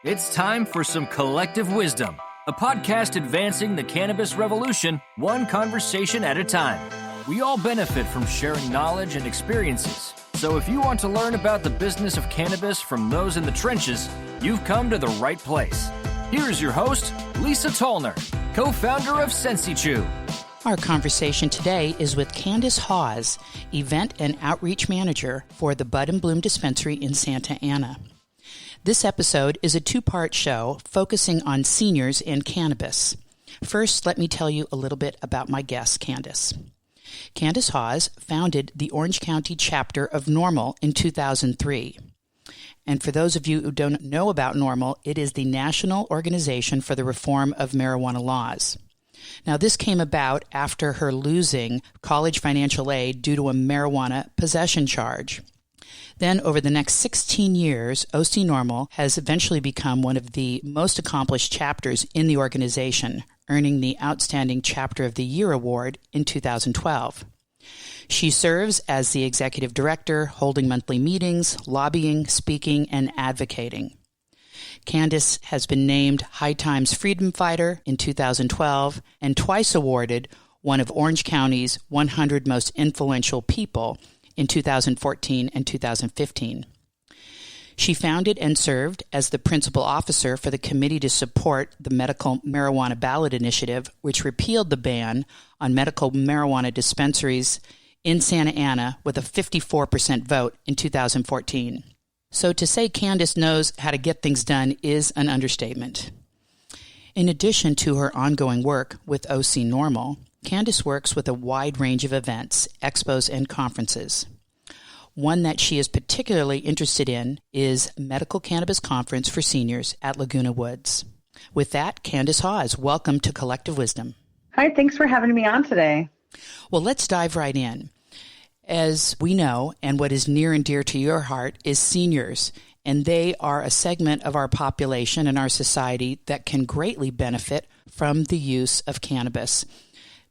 It's time for some collective wisdom, a podcast advancing the cannabis revolution, one conversation at a time. We all benefit from sharing knowledge and experiences. So if you want to learn about the business of cannabis from those in the trenches, you've come to the right place. Here's your host, Lisa Tollner, co-founder of SensiChew. Our conversation today is with Kandice Hawes, Event and Outreach Manager for the Bud and Bloom Dispensary in Santa Ana. This episode is a two-part show focusing on seniors and cannabis. First, let me tell you a little bit about my guest, Kandice. Kandice Hawes founded the Orange County chapter of NORML in 2003. And for those of you who don't know about NORML, it is the National Organization for the Reform of Marijuana Laws. Now, this came about after her losing college financial aid due to a marijuana possession charge. Then, over the next 16 years, OC NORML has eventually become one of the most accomplished chapters in the organization, earning the Outstanding Chapter of the Year award in 2012. She serves as the executive director, holding monthly meetings, lobbying, speaking, and advocating. Kandice has been named High Times Freedom Fighter in 2012 and twice awarded one of Orange County's 100 Most Influential People in 2014 and 2015. She founded and served as the principal officer for the Committee to Support the Medical Marijuana Ballot Initiative, which repealed the ban on medical marijuana dispensaries in Santa Ana with a 54% vote in 2014. So to say Kandice knows how to get things done is an understatement. In addition to her ongoing work with OC NORML, Kandice works with a wide range of events, expos, and conferences. One that she is particularly interested in is Medical Cannabis Conference for Seniors at Laguna Woods. With that, Kandice Hawes, welcome to Collective Wisdom. Hi, thanks for having me on today. Well, let's dive right in. As we know, and what is near and dear to your heart, is seniors, and they are a segment of our population and our society that can greatly benefit from the use of cannabis.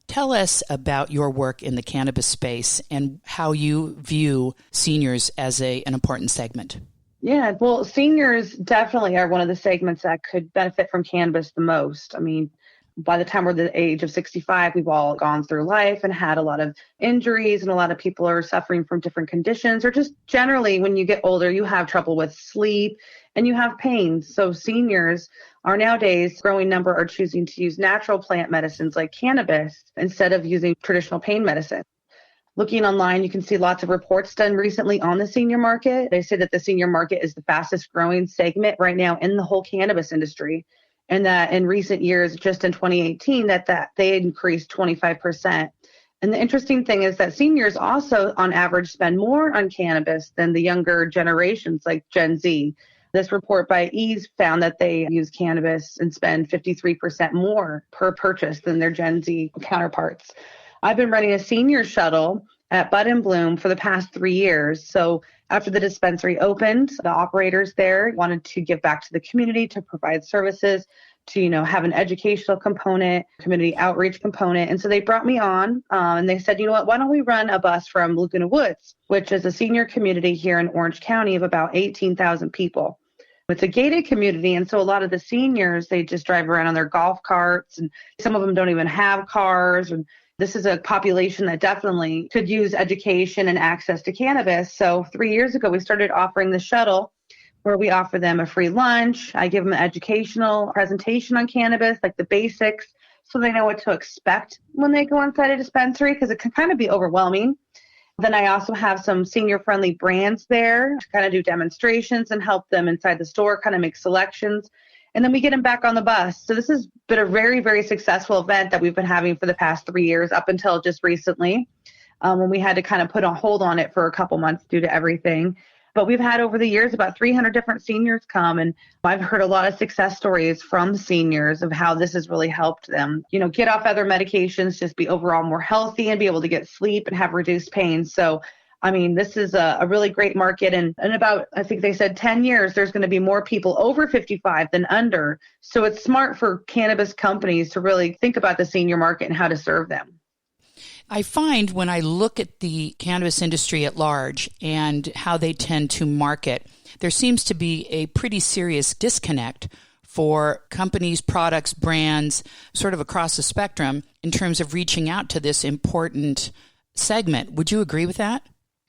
Tell us about your work in the cannabis space and how you view seniors as an important segment. Yeah, well, seniors definitely are one of the segments that could benefit from cannabis the most. I mean, by the time we're the age of 65, we've all gone through life and had a lot of injuries, and a lot of people are suffering from different conditions, or just generally when you get older, you have trouble with sleep and you have pain. So seniors are nowadays, growing number are choosing to use natural plant medicines like cannabis instead of using traditional pain medicine. Looking online, you can see lots of reports done recently on the senior market. They say that the senior market is the fastest growing segment right now in the whole cannabis industry. And that in recent years, just in 2018, that they increased 25%. And the interesting thing is that seniors also, on average, spend more on cannabis than the younger generations like Gen Z. This report by Ease found that they use cannabis and spend 53% more per purchase than their Gen Z counterparts. I've been running a senior shuttle at Bud and Bloom for the past 3 years. So after the dispensary opened, the operators there wanted to give back to the community, to provide services, to have an educational component, community outreach component. And so they brought me on and they said, you know what, why don't we run a bus from Laguna Woods, which is a senior community here in Orange County of about 18,000 people. It's a gated community, and so a lot of the seniors, they just drive around on their golf carts, and some of them don't even have cars. And this is a population that definitely could use education and access to cannabis. So 3 years ago, we started offering the shuttle, where we offer them a free lunch. I give them an educational presentation on cannabis, like the basics, so they know what to expect when they go inside a dispensary, because it can kind of be overwhelming. Then I also have some senior-friendly brands there to kind of do demonstrations and help them inside the store, kind of make selections. And then we get them back on the bus. So this has been a very, very successful event that we've been having for the past 3 years, up until just recently, when we had to kind of put a hold on it for a couple months due to everything. But we've had over the years about 300 different seniors come, and I've heard a lot of success stories from seniors of how this has really helped them, get off other medications, just be overall more healthy and be able to get sleep and have reduced pain. So, I mean, this is a really great market. And in about, I think they said 10 years, there's going to be more people over 55 than under. So it's smart for cannabis companies to really think about the senior market and how to serve them. I find when I look at the cannabis industry at large and how they tend to market, there seems to be a pretty serious disconnect for companies, products, brands, sort of across the spectrum in terms of reaching out to this important segment. Would you agree with that?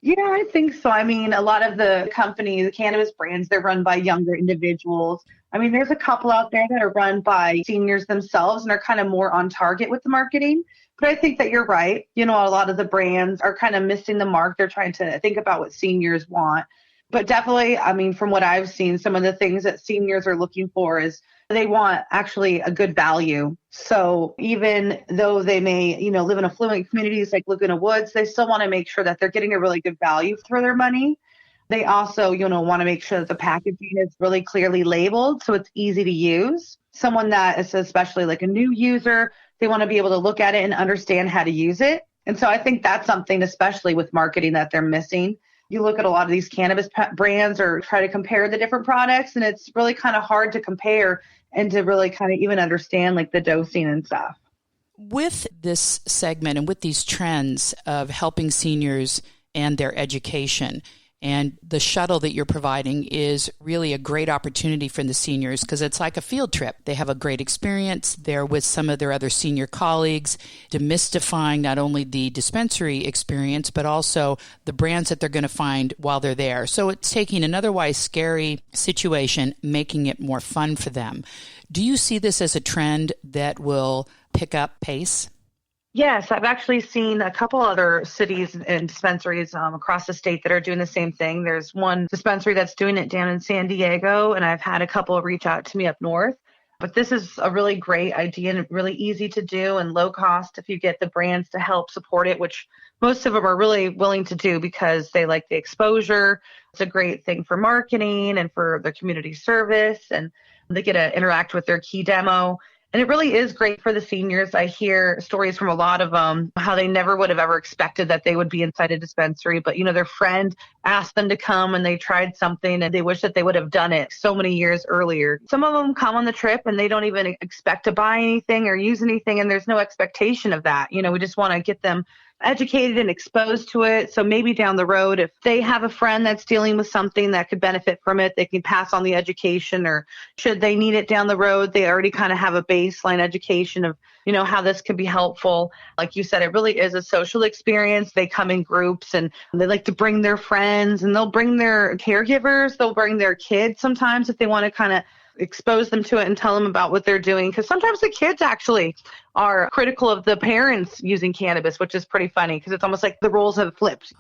Yeah, I think so. I mean, a lot of the companies, the cannabis brands, they're run by younger individuals. I mean, there's a couple out there that are run by seniors themselves and are kind of more on target with the marketing. But I think that you're right. A lot of the brands are kind of missing the mark. They're trying to think about what seniors want. But definitely, I mean, from what I've seen, some of the things that seniors are looking for is they want actually a good value. So even though they may, live in affluent communities like Laguna Woods, they still want to make sure that they're getting a really good value for their money. They also, want to make sure that the packaging is really clearly labeled so it's easy to use. Someone that is especially like a new user, they want to be able to look at it and understand how to use it. And so I think that's something, especially with marketing, that they're missing. You look at a lot of these cannabis brands or try to compare the different products, and it's really kind of hard to compare and to really kind of even understand like the dosing and stuff. With this segment and with these trends of helping seniors and their education, and the shuttle that you're providing is really a great opportunity for the seniors because it's like a field trip. They have a great experience. They're with some of their other senior colleagues, demystifying not only the dispensary experience, but also the brands that they're going to find while they're there. So it's taking an otherwise scary situation, making it more fun for them. Do you see this as a trend that will pick up pace? Yes, I've actually seen a couple other cities and dispensaries across the state that are doing the same thing. There's one dispensary that's doing it down in San Diego, and I've had a couple reach out to me up north. But this is a really great idea and really easy to do and low cost if you get the brands to help support it, which most of them are really willing to do because they like the exposure. It's a great thing for marketing and for the community service, and they get to interact with their key demo. And it really is great for the seniors. I hear stories from a lot of them, how they never would have ever expected that they would be inside a dispensary. But, their friend asked them to come and they tried something and they wish that they would have done it so many years earlier. Some of them come on the trip and they don't even expect to buy anything or use anything. And there's no expectation of that. We just want to get them educated and exposed to it. So maybe down the road, if they have a friend that's dealing with something that could benefit from it, they can pass on the education, or should they need it down the road, they already kind of have a baseline education of, how this could be helpful. Like you said, it really is a social experience. They come in groups and they like to bring their friends, and they'll bring their caregivers, they'll bring their kids sometimes if they want to kind of expose them to it and tell them about what they're doing. Because sometimes the kids actually are critical of the parents using cannabis, which is pretty funny because it's almost like the roles have flipped.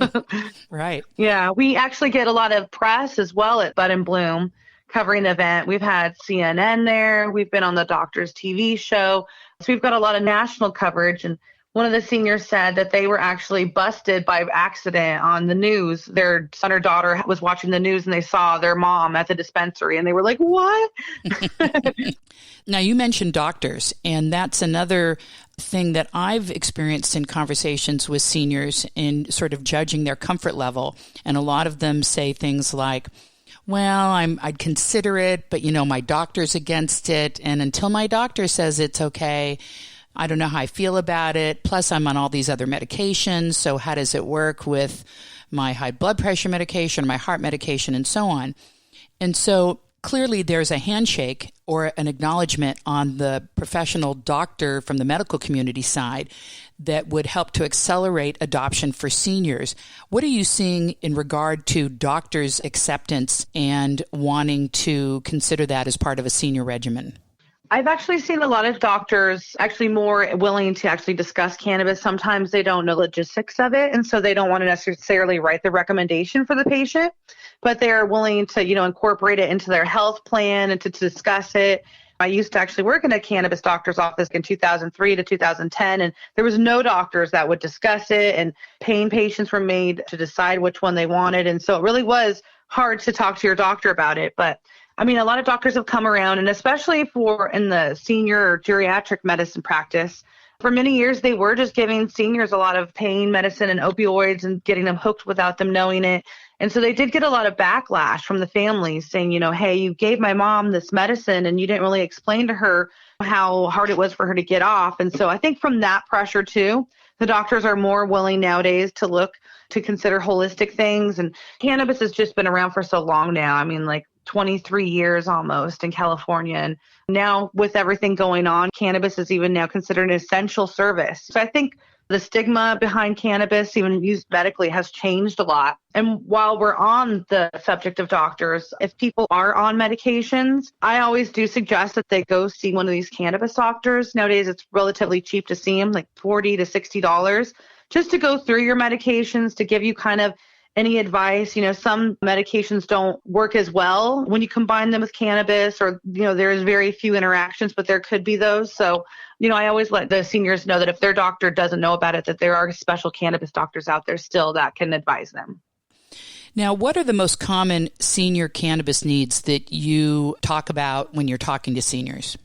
Right. Yeah, we actually get a lot of press as well at Bud and Bloom covering the event. We've had CNN there. We've been on the doctor's TV show. So we've got a lot of national coverage. And one of the seniors said that they were actually busted by accident on the news. Their son or daughter was watching the news and they saw their mom at the dispensary and they were like, what? Now, you mentioned doctors, and that's another thing that I've experienced in conversations with seniors in sort of judging their comfort level. And a lot of them say things like, well, I'd consider it, but, my doctor's against it. And until my doctor says it's okay, I don't know how I feel about it. Plus, I'm on all these other medications. So how does it work with my high blood pressure medication, my heart medication, and so on? And so clearly there's a handshake or an acknowledgement on the professional doctor from the medical community side that would help to accelerate adoption for seniors. What are you seeing in regard to doctors' acceptance and wanting to consider that as part of a senior regimen? I've actually seen a lot of doctors actually more willing to actually discuss cannabis. Sometimes they don't know the logistics of it, and so they don't want to necessarily write the recommendation for the patient, but they're willing to, incorporate it into their health plan and to discuss it. I used to actually work in a cannabis doctor's office in 2003 to 2010, and there was no doctors that would discuss it, and paying patients were made to decide which one they wanted. And so it really was hard to talk to your doctor about it. But a lot of doctors have come around, and especially for in the senior or geriatric medicine practice, for many years they were just giving seniors a lot of pain medicine and opioids and getting them hooked without them knowing it. And so they did get a lot of backlash from the families saying, hey, you gave my mom this medicine and you didn't really explain to her how hard it was for her to get off. And so I think from that pressure too, The doctors are more willing nowadays to look to consider holistic things. And cannabis has just been around for so long now. I mean, like 23 years almost in California. And now with everything going on, cannabis is even now considered an essential service. So I think the stigma behind cannabis, even used medically, has changed a lot. And while we're on the subject of doctors, if people are on medications, I always do suggest that they go see one of these cannabis doctors. Nowadays, it's relatively cheap to see them, like $40 to $60, just to go through your medications, to give you kind of any advice. You know, some medications don't work as well when you combine them with cannabis, or, you know, there's very few interactions, but there could be those. So, you know, I always let the seniors know that if their doctor doesn't know about it, that there are special cannabis doctors out there still that can advise them. Now, what are the most common senior cannabis needs that you talk about when you're talking to seniors?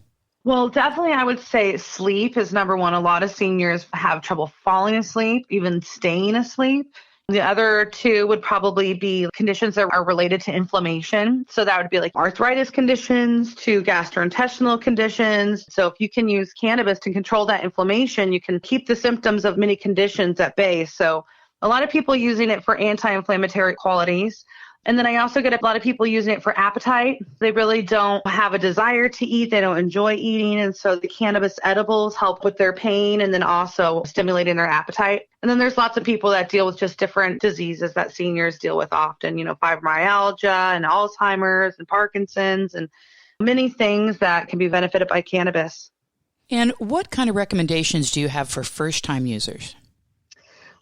Well, definitely, I would say sleep is number one. A lot of seniors have trouble falling asleep, even staying asleep. The other two would probably be conditions that are related to inflammation. So that would be like arthritis conditions to gastrointestinal conditions. So if you can use cannabis to control that inflammation, you can keep the symptoms of many conditions at bay. So a lot of people using it for anti-inflammatory qualities. And then I also get a lot of people using it for appetite. They really don't have a desire to eat. They don't enjoy eating. And so the cannabis edibles help with their pain and then also stimulating their appetite. And then there's lots of people that deal with just different diseases that seniors deal with often, you know, fibromyalgia and Alzheimer's and Parkinson's and many things that can be benefited by cannabis. And what kind of recommendations do you have for first-time users?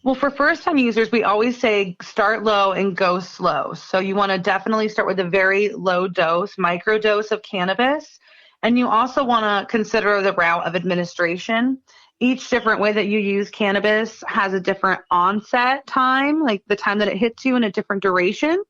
Well, for first-time users, we always say start low and go slow. So you want to definitely start with a very low dose, micro dose of cannabis. And you also want to consider the route of administration. Each different way that you use cannabis has a different onset time, like the time that it hits you, and a different duration.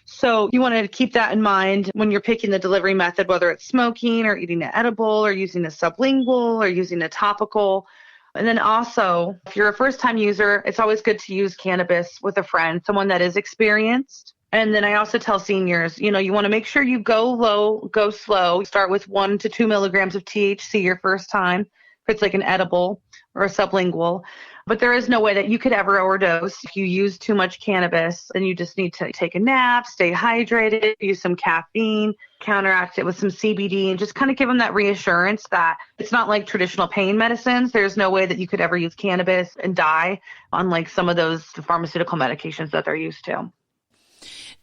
So you want to keep that in mind when you're picking the delivery method, whether it's smoking or eating an edible or using a sublingual or using a topical. And then also, if you're a first-time user, it's always good to use cannabis with a friend, someone that is experienced. And then I also tell seniors, you know, you want to make sure you go low, go slow. Start with 1 to 2 milligrams of THC your first time, if it's like an edible or a sublingual. But there is no way that you could ever overdose if you use too much cannabis, and you just need to take a nap, stay hydrated, use some caffeine, counteract it with some CBD, and just kind of give them that reassurance that it's not like traditional pain medicines. There's no way that you could ever use cannabis and die, unlike some of those pharmaceutical medications that they're used to.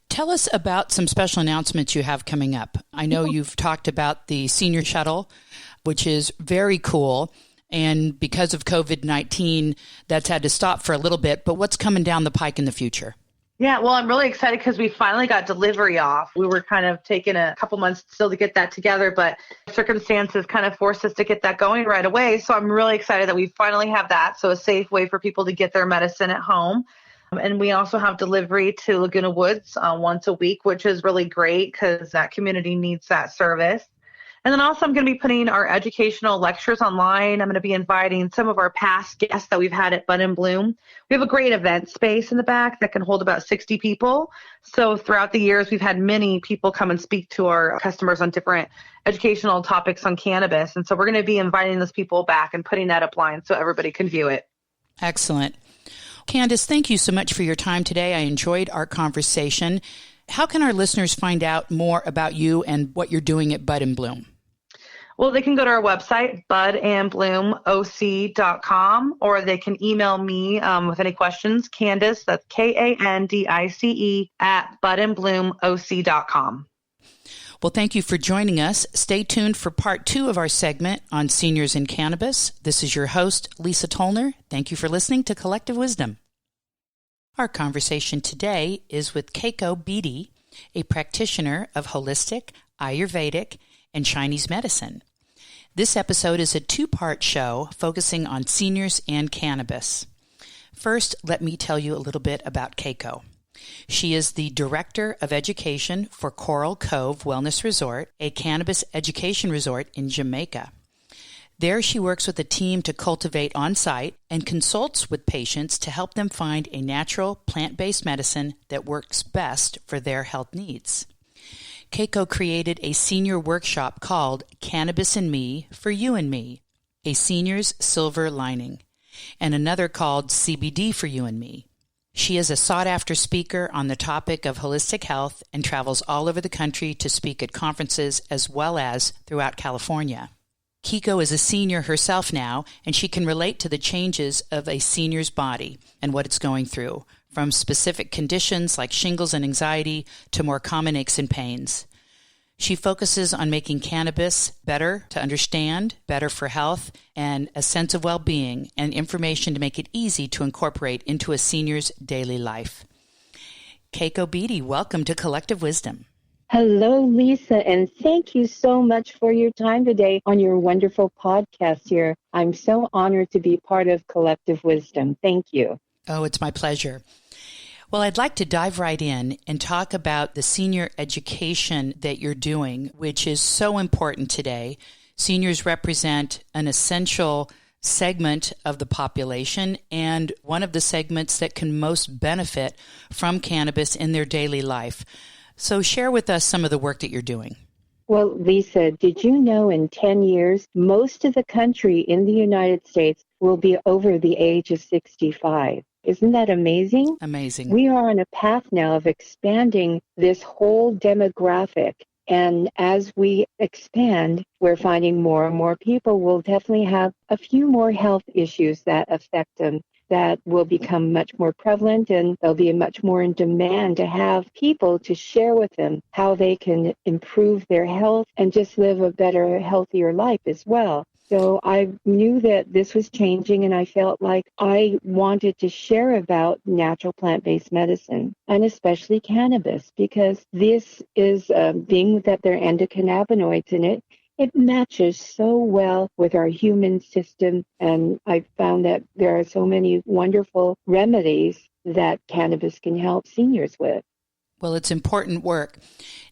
Tell us about some special announcements you have coming up. I know you've talked about the senior shuttle, which is very cool. And because of COVID-19, that's had to stop for a little bit. But what's coming down the pike in the future? Yeah, well, I'm really excited because we finally got delivery off. We were kind of taking a couple months still to get that together, but circumstances kind of forced us to get that going right away. So I'm really excited that we finally have that. So a safe way for people to get their medicine at home. And we also have delivery to Laguna Woods once a week, which is really great because that community needs that service. And then also I'm going to be putting our educational lectures online. I'm going to be inviting some of our past guests that we've had at Bud and Bloom. We have a great event space in the back that can hold about 60 people. So throughout the years, we've had many people come and speak to our customers on different educational topics on cannabis. And so we're going to be inviting those people back and putting that up line so everybody can view it. Excellent. Kandice, thank you so much for your time today. I enjoyed our conversation. How can our listeners find out more about you and what you're doing at Bud and Bloom? Well, they can go to our website, budandbloomoc.com, or they can email me with any questions, Kandice, that's Kandice, at budandbloomoc.com. Well, thank you for joining us. Stay tuned for part 2 of our segment on seniors in cannabis. This is your host, Lisa Tollner. Thank you for listening to Collective Wisdom. Our conversation today is with Keiko Beatty, a practitioner of holistic, Ayurvedic, and Chinese medicine. This episode is a 2-part show focusing on seniors and cannabis. First, let me tell you a little bit about Keiko. She is the Director of Education for Coral Cove Wellness Resort, a cannabis education resort in Jamaica. There she works with a team to cultivate on-site and consults with patients to help them find a natural plant-based medicine that works best for their health needs. Keiko created a senior workshop called Cannabis and Me for You and Me, a senior's silver lining. and another called CBD for You and Me. She is a sought-after speaker on the topic of holistic health and travels all over the country to speak at conferences as well as throughout California. Kiko is a senior herself now, and she can relate to the changes of a senior's body and what it's going through, from specific conditions like shingles and anxiety to more common aches and pains. She focuses on making cannabis better to understand, better for health, and a sense of well-being and information to make it easy to incorporate into a senior's daily life. Keiko Beatty, welcome to Collective Wisdom. Hello, Lisa, and thank you so much for your time today on your wonderful podcast here. I'm so honored to be part of Collective Wisdom. Thank you. Oh, it's my pleasure. Well, I'd like to dive right in and talk about the senior education that you're doing, which is so important today. Seniors represent an essential segment of the population and one of the segments that can most benefit from cannabis in their daily life. So share with us some of the work that you're doing. Well, Lisa, did you know in 10 years, most of the country in the United States will be over the age of 65? Isn't that amazing? Amazing. We are on a path now of expanding this whole demographic. And as we expand, we're finding more and more people will definitely have a few more health issues that affect them that will become much more prevalent, and they'll be much more in demand to have people to share with them how they can improve their health and just live a better, healthier life as well. So I knew that this was changing, and I felt like I wanted to share about natural plant-based medicine, and especially cannabis, because this is, being that there are endocannabinoids in it, it matches so well with our human system, and I found that there are so many wonderful remedies that cannabis can help seniors with. Well, it's important work.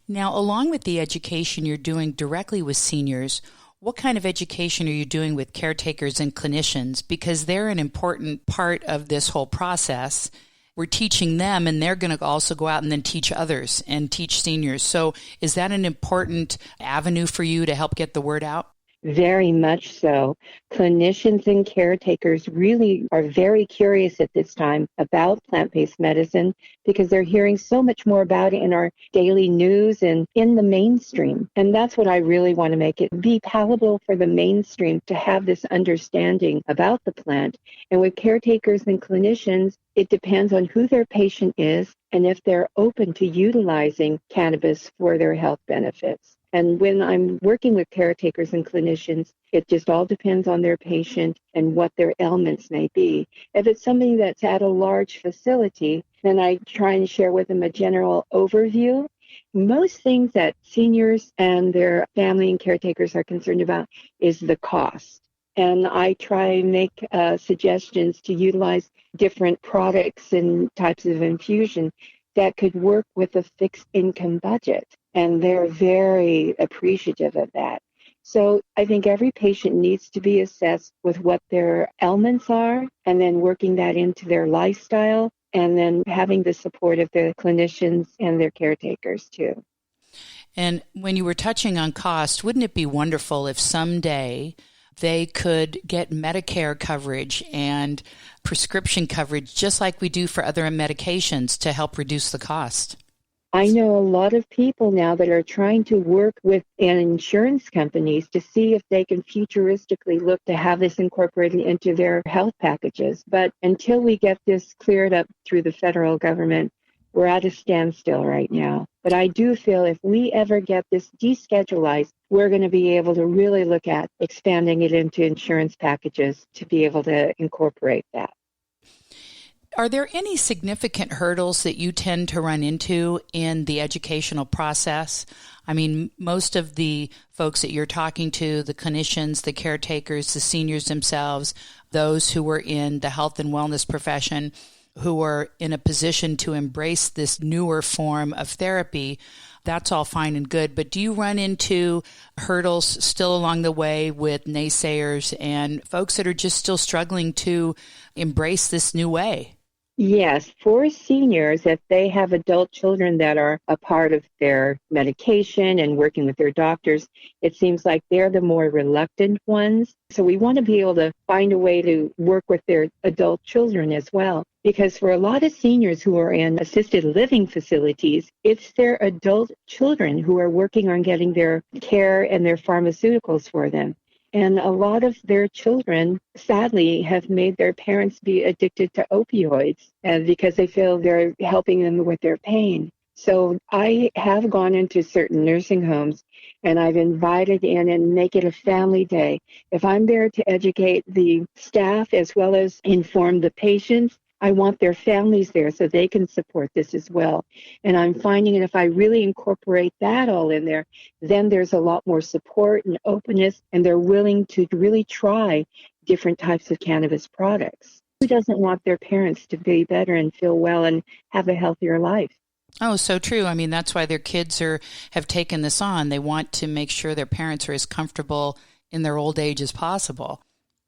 Now, along with the education you're doing directly with seniors, what kind of education are you doing with caretakers and clinicians? Because they're an important part of this whole process. We're teaching them, and they're going to also go out and then teach others and teach seniors. So is that an important avenue for you to help get the word out? Very much so. Clinicians and caretakers really are very curious at this time about plant-based medicine because they're hearing so much more about it in our daily news and in the mainstream. And that's what I really want to make it be palatable for the mainstream to have this understanding about the plant. And with caretakers and clinicians, it depends on who their patient is and if they're open to utilizing cannabis for their health benefits. And when I'm working with caretakers and clinicians, it just all depends on their patient and what their ailments may be. If it's somebody that's at a large facility, then I try and share with them a general overview. Most things that seniors and their family and caretakers are concerned about is the cost. And I try and make suggestions to utilize different products and types of infusion that could work with a fixed income budget. And they're very appreciative of that. So I think every patient needs to be assessed with what their ailments are, and then working that into their lifestyle, and then having the support of the clinicians and their caretakers too. And when you were touching on cost, wouldn't it be wonderful if someday they could get Medicare coverage and prescription coverage just like we do for other medications to help reduce the cost? I know a lot of people now that are trying to work with insurance companies to see if they can futuristically look to have this incorporated into their health packages. But until we get this cleared up through the federal government, we're at a standstill right now. But I do feel if we ever get this deschedulized, we're going to be able to really look at expanding it into insurance packages to be able to incorporate that. Are there any significant hurdles that you tend to run into in the educational process? I mean, most of the folks that you're talking to, the clinicians, the caretakers, the seniors themselves, those who are in the health and wellness profession, who are in a position to embrace this newer form of therapy, that's all fine and good. But do you run into hurdles still along the way with naysayers and folks that are just still struggling to embrace this new way? Yes, for seniors, if they have adult children that are a part of their medication and working with their doctors, it seems like they're the more reluctant ones. So we want to be able to find a way to work with their adult children as well. Because for a lot of seniors who are in assisted living facilities, it's their adult children who are working on getting their care and their pharmaceuticals for them. And a lot of their children, sadly, have made their parents be addicted to opioids because they feel they're helping them with their pain. So I have gone into certain nursing homes and I've invited in and make it a family day. If I'm there to educate the staff as well as inform the patients, I want their families there so they can support this as well. And I'm finding that if I really incorporate that all in there, then there's a lot more support and openness, and they're willing to really try different types of cannabis products. Who doesn't want their parents to be better and feel well and have a healthier life? Oh, so true. I mean, that's why their kids have taken this on. They want to make sure their parents are as comfortable in their old age as possible.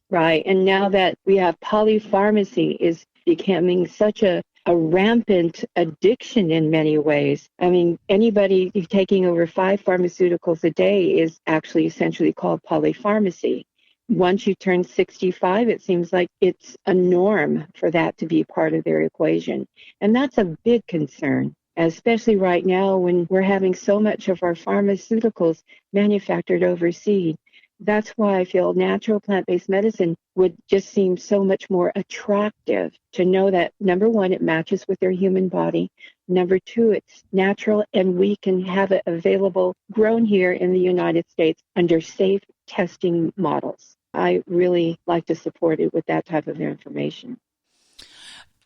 Right. And now that we have polypharmacy is becoming such a rampant addiction in many ways. I mean, anybody taking over 5 pharmaceuticals a day is actually essentially called polypharmacy. Once you turn 65, it seems like it's a norm for that to be part of their equation. And that's a big concern, especially right now when we're having so much of our pharmaceuticals manufactured overseas. That's why I feel natural plant-based medicine would just seem so much more attractive to know that, number one, it matches with their human body. Number two, it's natural and we can have it available, grown here in the United States under safe testing models. I really like to support it with that type of information.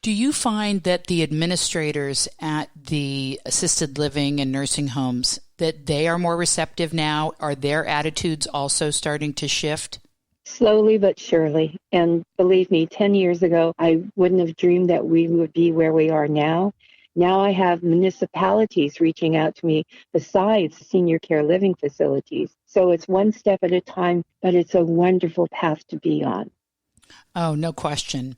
Do you find that the administrators at the assisted living and nursing homes, that they are more receptive now? Are their attitudes also starting to shift? Slowly but surely. And believe me, 10 years ago, I wouldn't have dreamed that we would be where we are now. Now I have municipalities reaching out to me besides senior care living facilities. So it's one step at a time, but it's a wonderful path to be on. Oh, no question.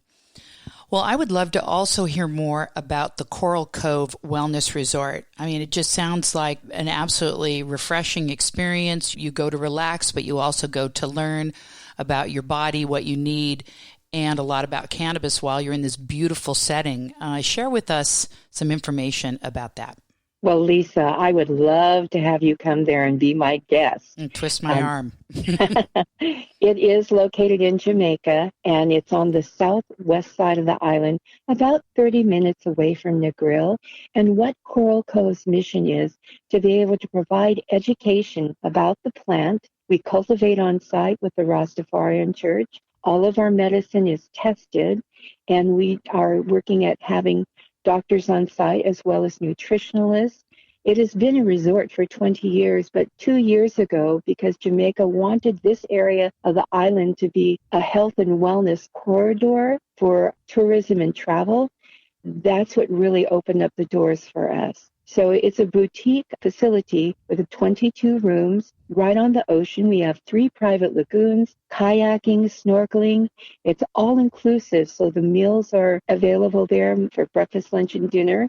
Well, I would love to also hear more about the Coral Cove Wellness Resort. I mean, it just sounds like an absolutely refreshing experience. You go to relax, but you also go to learn about your body, what you need, and a lot about cannabis while you're in this beautiful setting. Share with us some information about that. Well, Lisa, I would love to have you come there and be my guest. And twist my arm. It is located in Jamaica, and it's on the southwest side of the island, about 30 minutes away from Negril. And what Coral Cove's mission is to be able to provide education about the plant. We cultivate on site with the Rastafarian Church. All of our medicine is tested, and we are working at having doctors on site as well as nutritionalists. It has been a resort for 20 years, but 2 years ago, because Jamaica wanted this area of the island to be a health and wellness corridor for tourism and travel, that's what really opened up the doors for us. So it's a boutique facility with 22 rooms right on the ocean. We have 3 private lagoons, kayaking, snorkeling. It's all inclusive. So the meals are available there for breakfast, lunch, and dinner.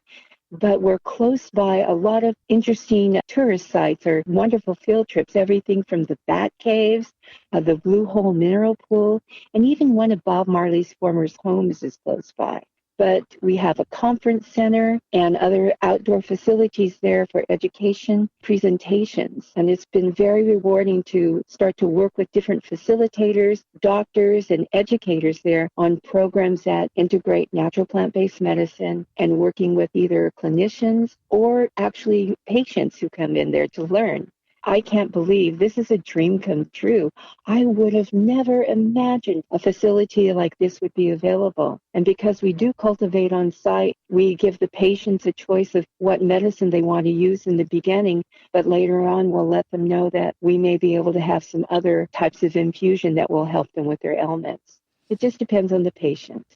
But we're close by a lot of interesting tourist sites or wonderful field trips, everything from the Bat Caves, the Blue Hole Mineral Pool, and even one of Bob Marley's former homes is close by. But we have a conference center and other outdoor facilities there for education presentations. And it's been very rewarding to start to work with different facilitators, doctors, and educators there on programs that integrate natural plant-based medicine and working with either clinicians or actually patients who come in there to learn. I can't believe this is a dream come true. I would have never imagined a facility like this would be available. And because we do cultivate on site, we give the patients a choice of what medicine they want to use in the beginning, but later on we'll let them know that we may be able to have some other types of infusion that will help them with their ailments. It just depends on the patient.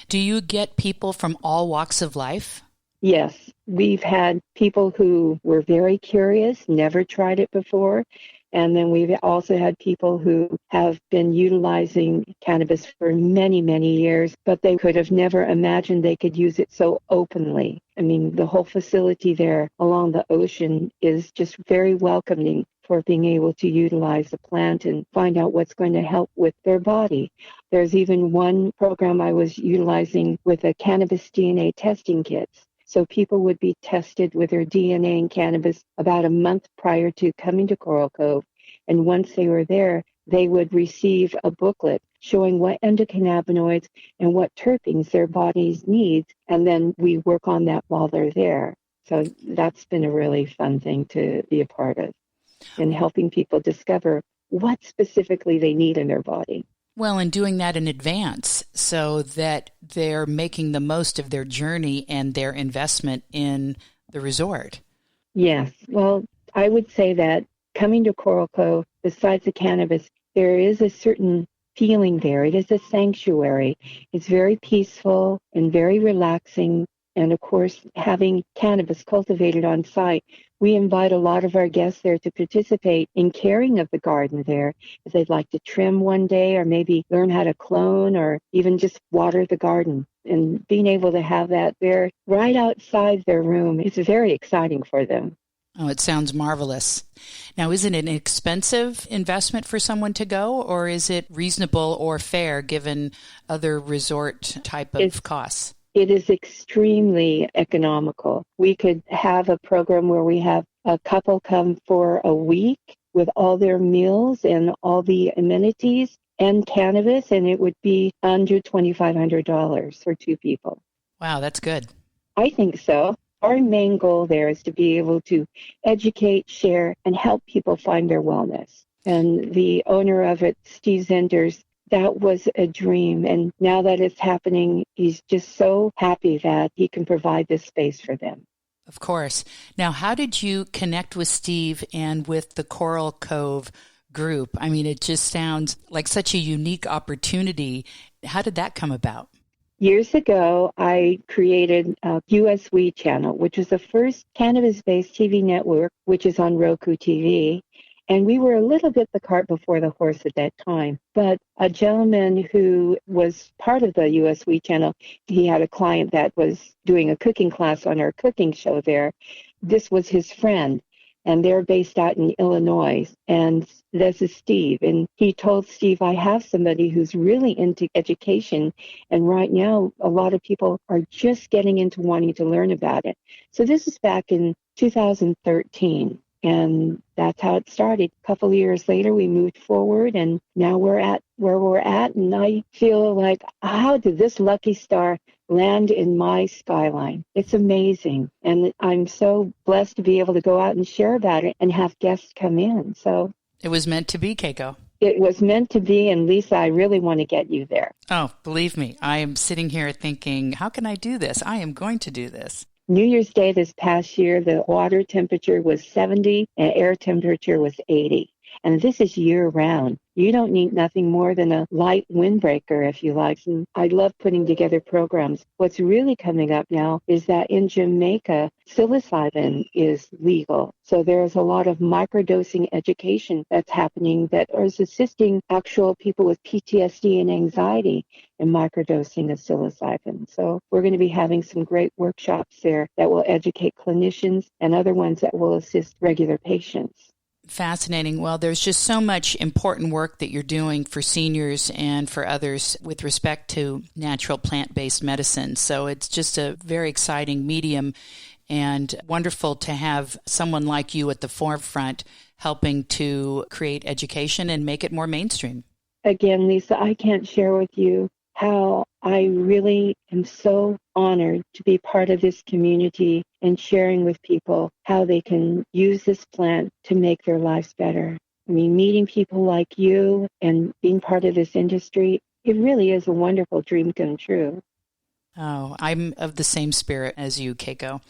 Do you get people from all walks of life? Yes, we've had people who were very curious, never tried it before. And then we've also had people who have been utilizing cannabis for many, many years, but they could have never imagined they could use it so openly. I mean, the whole facility there along the ocean is just very welcoming for being able to utilize the plant and find out what's going to help with their body. There's even one program I was utilizing with a cannabis DNA testing kits. So people would be tested with their DNA and cannabis about a month prior to coming to Coral Cove. And once they were there, they would receive a booklet showing what endocannabinoids and what terpenes their bodies need. And then we work on that while they're there. So that's been a really fun thing to be a part of, and helping people discover what specifically they need in their body. Well, and doing that in advance so that they're making the most of their journey and their investment in the resort. Yes. Well, I would say that coming to Coral Cove, besides the cannabis, there is a certain feeling there. It is a sanctuary. It's very peaceful and very relaxing. And of course, having cannabis cultivated on site, we invite a lot of our guests there to participate in caring of the garden there. If they'd like to trim one day, or maybe learn how to clone, or even just water the garden. And being able to have that there right outside their room is very exciting for them. Oh, it sounds marvelous. Now, is it an expensive investment for someone to go, or is it reasonable or fair given other resort type of costs? It is extremely economical. We could have a program where we have a couple come for a week with all their meals and all the amenities and cannabis, and it would be under $2,500 for two people. Wow, that's good. I think so. Our main goal there is to be able to educate, share, and help people find their wellness. And the owner of it, Steve Zenders, that was a dream. And now that it's happening, he's just so happy that he can provide this space for them. Of course. Now, how did you connect with Steve and with the Coral Cove group? I mean, it just sounds like such a unique opportunity. How did that come about? Years ago, I created a US Weed channel, which was the first cannabis-based TV network, which is on Roku TV. And we were a little bit the cart before the horse at that time. But a gentleman who was part of the US Weed channel, he had a client that was doing a cooking class on our cooking show there. This was his friend. And they're based out in Illinois. And this is Steve. And he told Steve, I have somebody who's really into education. And right now, a lot of people are just getting into wanting to learn about it. So this is back in 2013. And that's how it started. A couple of years later, we moved forward, and now we're at where we're at. And I feel like, how did this lucky star land in my skyline? It's amazing. And I'm so blessed to be able to go out and share about it and have guests come in. So it was meant to be, Keiko. It was meant to be. And Lisa, I really want to get you there. Oh, believe me, I am sitting here thinking, how can I do this? I am going to do this. New Year's Day this past year, the water temperature was 70 and air temperature was 80. And this is year round. You don't need nothing more than a light windbreaker, if you like. And I love putting together programs. What's really coming up now is that in Jamaica, psilocybin is legal. So there's a lot of microdosing education that's happening that is assisting actual people with PTSD and anxiety in microdosing of psilocybin. So we're going to be having some great workshops there that will educate clinicians and other ones that will assist regular patients. Fascinating. Well, there's just so much important work that you're doing for seniors and for others with respect to natural plant-based medicine. So it's just a very exciting medium and wonderful to have someone like you at the forefront helping to create education and make it more mainstream. Again, Lisa, I can't share with you how I really am so honored to be part of this community and sharing with people how they can use this plant to make their lives better. I mean, meeting people like you and being part of this industry, it really is a wonderful dream come true. Oh, I'm of the same spirit as you, Keiko.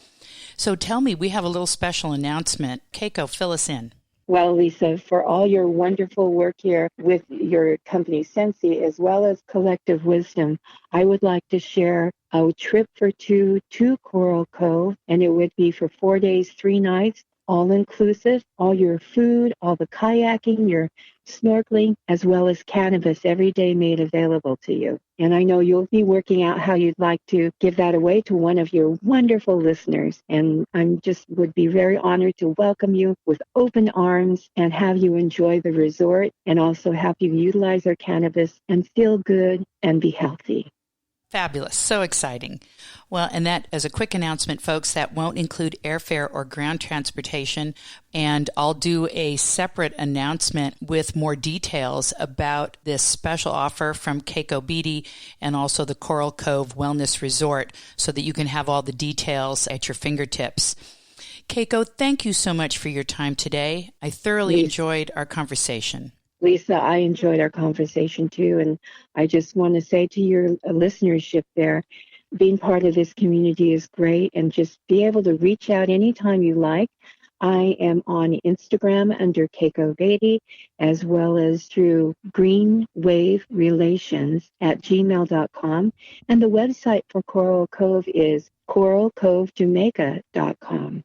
So tell me, we have a little special announcement. Keiko, fill us in. Well, Lisa, for all your wonderful work here with your company, Sensi, as well as Collective Wisdom, I would like to share a trip for two to Coral Cove, and it would be for 4 days, 3 nights all inclusive, all your food, all the kayaking, your snorkeling, as well as cannabis every day made available to you. And I know you'll be working out how you'd like to give that away to one of your wonderful listeners. And I'm just would be very honored to welcome you with open arms and have you enjoy the resort and also have you utilize our cannabis and feel good and be healthy. Fabulous. So exciting. Well, and that, as a quick announcement, folks, that won't include airfare or ground transportation. And I'll do a separate announcement with more details about this special offer from Keiko Beatty and also the Coral Cove Wellness Resort so that you can have all the details at your fingertips. Keiko, thank you so much for your time today. I thoroughly enjoyed our conversation. Lisa, I enjoyed our conversation too, and I just want to say to your listenership there, being part of this community is great, and just be able to reach out anytime you like. I am on Instagram under Keiko Beatty, as well as through greenwaverelations@gmail.com, and the website for Coral Cove is coralcovejamaica.com.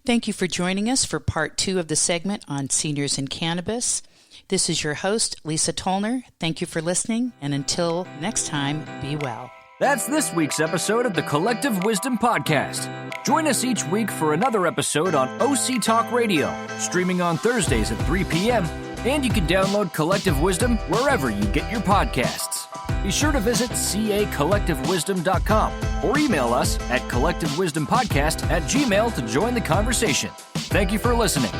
Thank you for joining us for part 2 of the segment on seniors and cannabis. This is your host, Lisa Tollner. Thank you for listening, and until next time, be well. That's this week's episode of the Collective Wisdom Podcast. Join us each week for another episode on OC Talk Radio, streaming on Thursdays at 3 p.m., and you can download Collective Wisdom wherever you get your podcasts. Be sure to visit cacollectivewisdom.com or email us at collectivewisdompodcast@gmail.com to join the conversation. Thank you for listening.